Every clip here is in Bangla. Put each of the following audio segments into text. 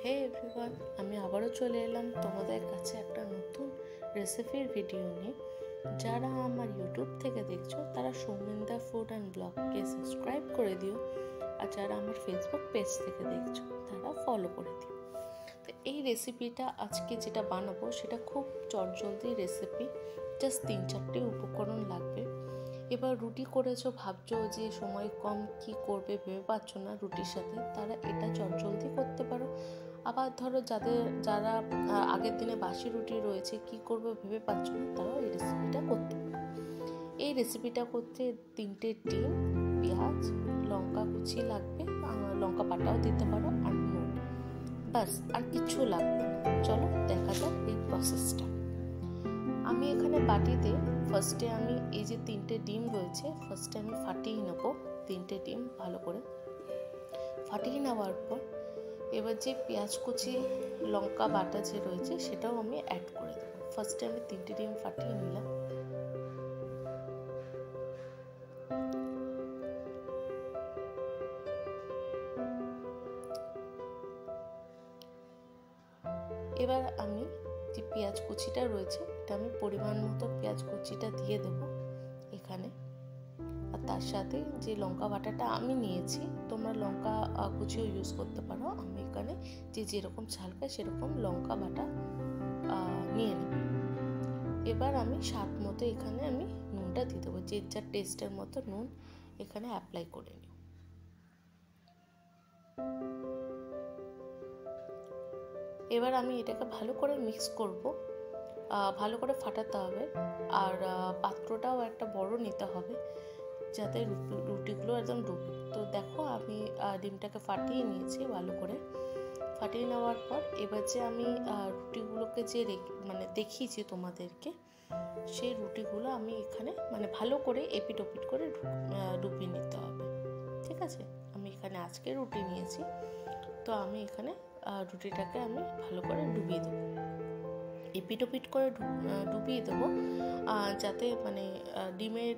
হে এভরিওয়ান, আমি আবারও চলে এলাম তোমাদের কাছে একটা নতুন রেসিপির ভিডিও নিয়ে। যারা আমার ইউটিউব থেকে দেখছো তারা সৌমিন্দা ফুড অ্যান্ড ব্লগকে সাবস্ক্রাইব করে দিও, আর যারা আমার ফেসবুক পেজ থেকে দেখছো তারা ফলো করে দিও। তো এই রেসিপিটা আজকে যেটা বানাবো সেটা খুব চটজলদি রেসিপি, জাস্ট 3-4টে উপকরণ লাগবে। এবার রুটি করেছো, ভাবছো যে সময় কম, কি করবে ভেবে পাচ্ছ না রুটির সাথে, তারা এটা চটজলদি করতে পারো। আবার ধরো যারা আগের দিনে বাসি রুটি রয়েছে, কি করবে ভেবে পাচ্ছ না, তারাও এই রেসিপিটা করতে পারো। এই রেসিপিটা করতে 3টে ডিম, পেঁয়াজ, লঙ্কা কুচি লাগবে, লঙ্কা বাটাও দিতে পারো, আর নুন, বাস, আর কিছু লাগবে না। চলো দেখা যাক এই প্রসেসটা। আমি এখানে বাটিতে ফার্স্টে আমি এই যে 3টে ডিম রয়েছে, ফার্স্টে আমি ফাটিয়ে নেবো 3টে ডিম ভালো করে। ফাটিয়ে নেওয়ার পর এবার যে পেঁয়াজ কুচি, লঙ্কা বাটা যে রয়েছে সেটাও আমি অ্যাড করে দেবো। ফার্স্টে আমি 3টে ডিম ফাটিয়ে নিলাম। এবার আমি যে পেঁয়াজ কুচিটা রয়েছে এটা আমি পরিমাণ মতো পেঁয়াজ কুচিটা দিয়ে দেব এখানে। আর তার সাথে যে লঙ্কা বাটাটা আমি নিয়েছি, তোমরা লঙ্কা কুচিও ইউজ করতে পারো। আমি এখানে যেরকম ঝাল খাই সেরকম লঙ্কা বাটা নিয়ে নেব। এবার আমি স্বাদ মতো এখানে আমি নুনটা দিয়ে দেবো, যে যার টেস্টের মতো নুন এখানে অ্যাপ্লাই করে নিই। এবার আমি এটাকে ভালো করে মিক্স করব, ভালো করে ফাটাতে হবে। আর পাত্রটাও একটা বড় নিতে হবে যাতে রুটিগুলো একদম ডুবে। তো দেখো আমি ডিমটাকে ফাটিয়ে নিয়েছি ভালো করে। ফাটিয়ে নেওয়ার পর এবার যে আমি রুটিগুলোকে যে দেখিয়েছি তোমাদেরকে, সেই রুটিগুলো আমি এখানে ভালো করে এপিট ওপিট করে ডুবিয়ে নিতে হবে। ঠিক আছে, আমি এখানে আজকে রুটি নিয়েছি, তো আমি এখানে রুটিটাকে আমি ভালো করে ডুবিয়ে দেবো, এপিট ওপিট করে ডুবিয়ে দেবো, যাতে ডিমের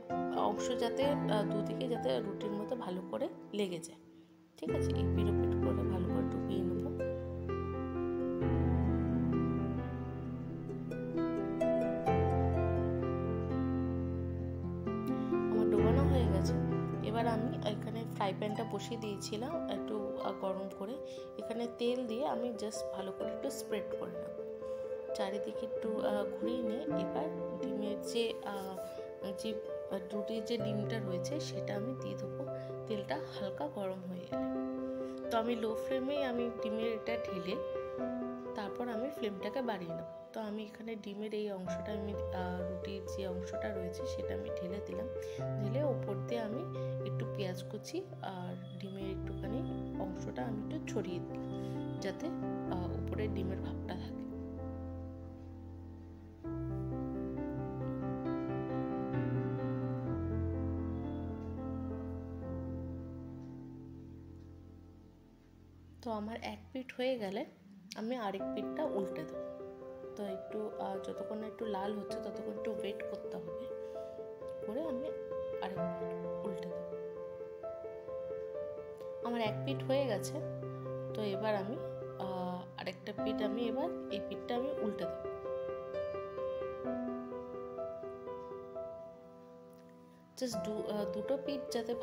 অংশ যাতে দুদিকে যাতে রুটির মতো ভালো করে লেগে যায়। ঠিক আছে, এপিট ওপিট করে ভালো করে ডুবিয়ে নেব। আমার ডোবানো হয়ে গেছে। এবার আমি এখানে ফ্রাই প্যানটা বসিয়ে দিয়েছিলাম একটু গরম করে। এখানে তেল দিয়ে আমি জাস্ট ভালো করে একটু স্প্রেড করে নেব, চারিদিকে একটু ঘুরিয়ে নিয়ে এবার ডিমের যে রুটির যে ডিমটা রয়েছে সেটা আমি দিয়ে দেবো। তেলটা হালকা গরম হয়ে এলে তো আমি লো ফ্লেমেই আমি ডিমের এটা ঢেলে তারপর আমি ফ্লেমটাকে বাড়িয়ে নেব। তো আমি এখানে ডিমের এই অংশটা আমি রুটির যে অংশটা রয়েছে সেটা আমি ঢেলে দিলাম। ঢেলে ওপর দিয়ে আমি একটু পেঁয়াজ কুচি আর ডিমের একটুখানি অংশটা আমি একটু ছড়িয়ে দিই, যাতে উপরে ডিমের ভাবটা থাকে। তো আমার এক পিঠ হয়ে গেলে আমি আরেক পিঠটা উল্টে দেবো। তো একটু যতক্ষণ একটু লাল হচ্ছে ততক্ষণ একটু ওয়েট করতে হবে, করে আমি আরেক পিঠ উল্টে দেবো। আমার এক পিঠ হয়ে গেছে, তো এবার আমি আরেকটা পিঠ আমি এবার এই পিঠটা আমি উল্টে দেবো। জাস্ট দুটো পিঠ যাতে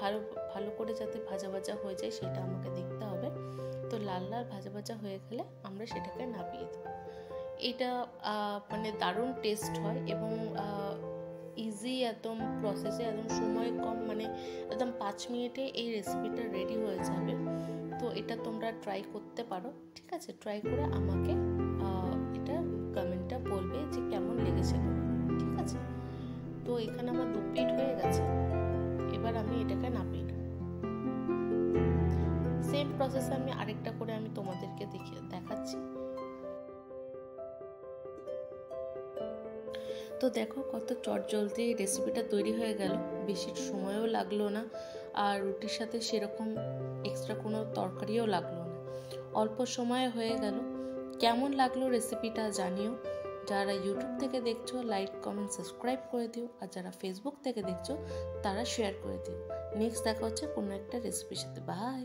ভালো করে যাতে ভাজা ভাজা হয়ে যায় সেটা আমাকে দেখতে হবে। তো লাল লাল ভাজা ভাজা হয়ে গেলে আমরা সেটাকে নামিয়ে দেবো। এটা দারুণ টেস্ট হয় এবং ইজি, একদম প্রসেসে একদম সময় কম, একদম 5 মিনিটে এই রেসিপিটা রেডি হয়ে যাবে। তো এটা তোমরা ট্রাই করতে পারো। ঠিক আছে, ট্রাই করে আমাকে এটা কমেন্টটা বলবে যে কেমন লেগেছে। ঠিক আছে, তো এখানে আমার 2 পিঠ হয়ে গেছে। এবার আমি এটাকে নামিয়ে নেব। সেম প্রসেসে আমি আরেকটা করে আমি তোমাদেরকে দেখাচ্ছি। তো দেখো কত চটজলদি রেসিপিটা তৈরি হয়ে গেল, বেশি সময়ও লাগলো না, আর রুটির সাথে সেরকম এক্সট্রা কোনো তরকারিও লাগলো না, অল্প সময়ে হয়ে গেল। কেমন লাগলো রেসিপিটা জানিও। যারা ইউটিউব থেকে দেখছো লাইক কমেন্ট সাবস্ক্রাইব করে দিও, আর যারা ফেসবুক থেকে দেখছো তারা শেয়ার করে দিও। নেক্সট দেখা হচ্ছে কোনো একটা রেসিপির সাথে। বাই।